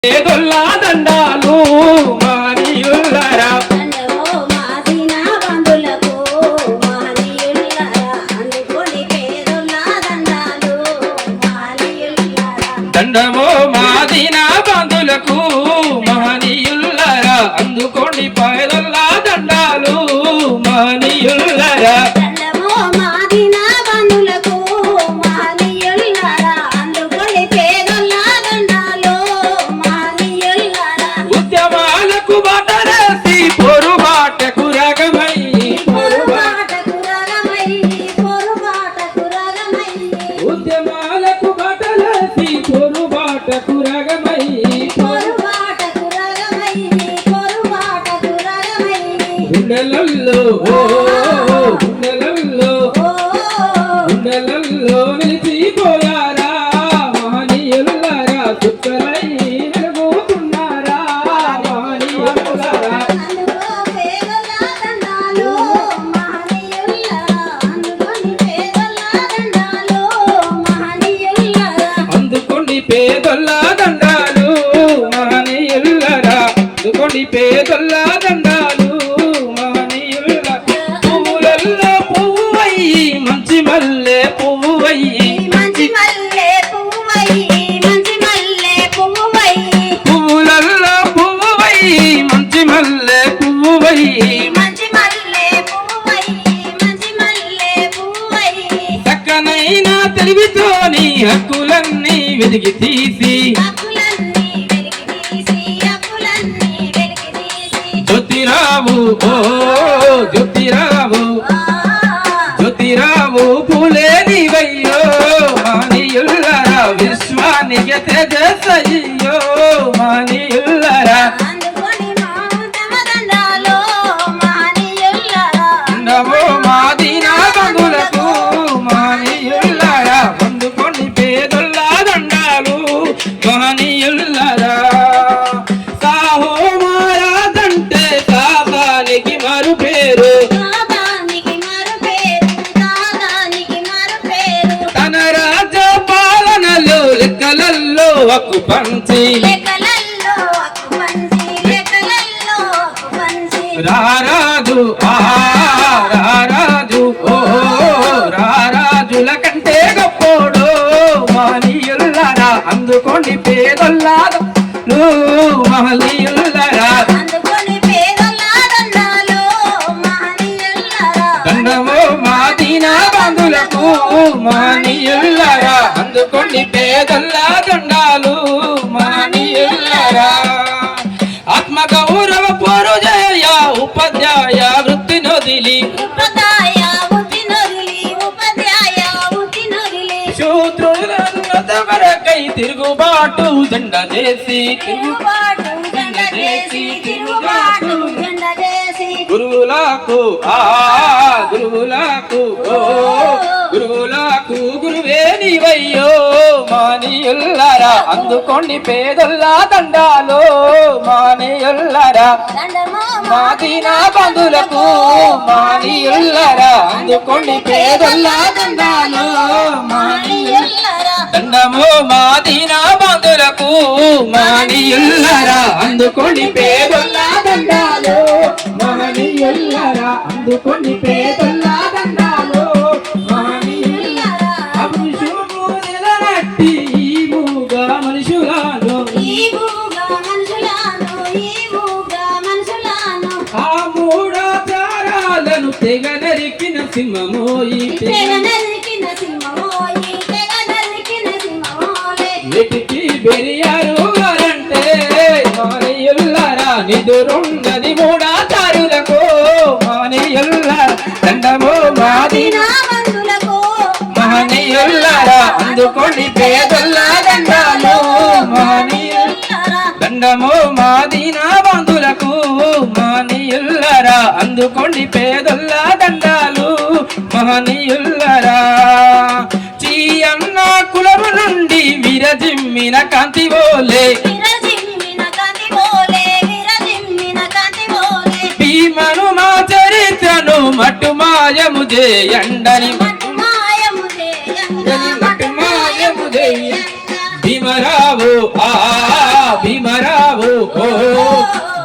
పేదొల్లా దండాలు మహనీయులారా దండమో మాదీనా బంధులకు మహనీయులారా అందుకోండి పేదొల్లా దండాలు మహనీయులారా గుండెలల్లో నిలిచిపోయారా మహనీయులారా చుక్కలై నిలబోతున్నారా మహనీయులారా అందుకోండి పేదొల్లా దండాలు మహనీయులారా అందుకోండి పేదొల్లా దండాలు మల్లె పువ్వయ్యి మంచి మల్లె పువ్వయ్యి మంచి మల్లె పువ్వయ్యి పువ్వులల్లో పువ్వయ్యి మంచి మల్లె పువ్వయ్యి మంచి మల్లె పువ్వయ్యి మంచి మల్లె పువ్వయ్యి చక్కనైన తెలివితోని హక్కులన్నీ వెలికి తీసి జ్యోతిరావు ఓ జ్యోతిరావు జ్యోతిరావు పూలేనివయ్యో మహనీయులారా విశ్వానికి తేజస్సయ్యో మహనీయులారా దండమో మాదీనా బంధులకు మహనీయులారా అందుకోండి పేదొల్లా దండాలు మహనీయులారా సాహో మహారాజంటే సాబానికి మరు పేరు లెక్కలల్లో హక్కు పంచి రారాజు రారాజు ఓ రారాజుల కంటే గొప్పోడు మహనీయులారా అందుకోండి పేదొల్లా మహనీయులారా దండమో మాదీనా బంధులకు మహనీయులారా అందుకోండి పేదొల్లా దండాలు మహనీయులారా ఆత్మ గౌరవ పూర్వజయ ఉపాధ్యాయ వృత్తి నొదిలి శూద్రులకై తిరుగుబాటు దండ చేసి గురువులకు గురువులకు గురువులకు గురువే నీవయ్యో మహనీయులారా అందుకోండి పేదొల్లా దండాలు మహనీయులారా మాదీనా బంధులకు మహనీయులారా అందుకోండి పేదొల్లా దండాలు మహనీయులారా దండమో మాదీనా బంధులకు మహనీయులారా అందుకోండి పేదొల్లా దండాలు మహనీయులారా అందుకోండి పేదొల్లా దండాలు మహనీయులారా అభిషేకము నిలనట్టి ఈ మూగా మనుషులను ఆ మూఢాచారాలను తెగ నరికిన సింహమోయి వెతికి బెరియారు గారంటే మహనీయులారా నిదురుండని మూఢాచారులకు మహనీయులారా దండమో మాదీనా మహనీయులారా అందుకోండి పేదొల్లా దండాలు మహనీయులారా దండమో మాదీనా బంధులకు మహనీయులారా అందుకోండి పేదొల్లా దండాలు మహనీయులారా చీ అన్న కులము నుండి విరజిమ్మిన కాంతి బోలే భీమను మా చరిత్రను మట్టు మాయము చేయండని భీమరావు భీమరావు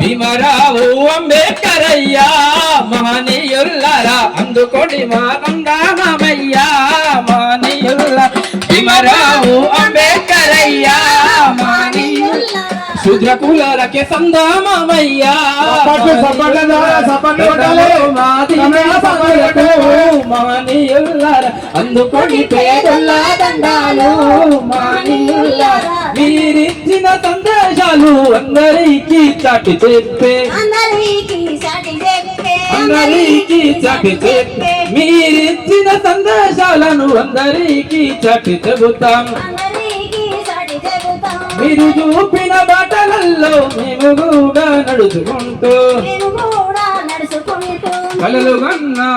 భీమరావు అంబేద్కర్ అయ్యా మహనీయుల్లారా అందుకోండి మా నందామయ్యా మహనీయుల్లారా భీమరావు అంబేద్కర్ అయ్యా మహనీయుల్లారా శూద్ర కులాలకే సందామయ్యా మహనీయుల్లారా అందుకోండి పేదల దండాలు మహనీయుల్లారా మీరిచ్చిన సందేశాలు అందరికీ చాటి చెప్పే అందరికీ చాటి చెప్పే మీరిచ్చిన సందేశాలను అందరికీ చాటి చెబుతాం మీరు చూపిన బాటలలో మేము కూడా నడుచుకుంటూ కలలు కన్నా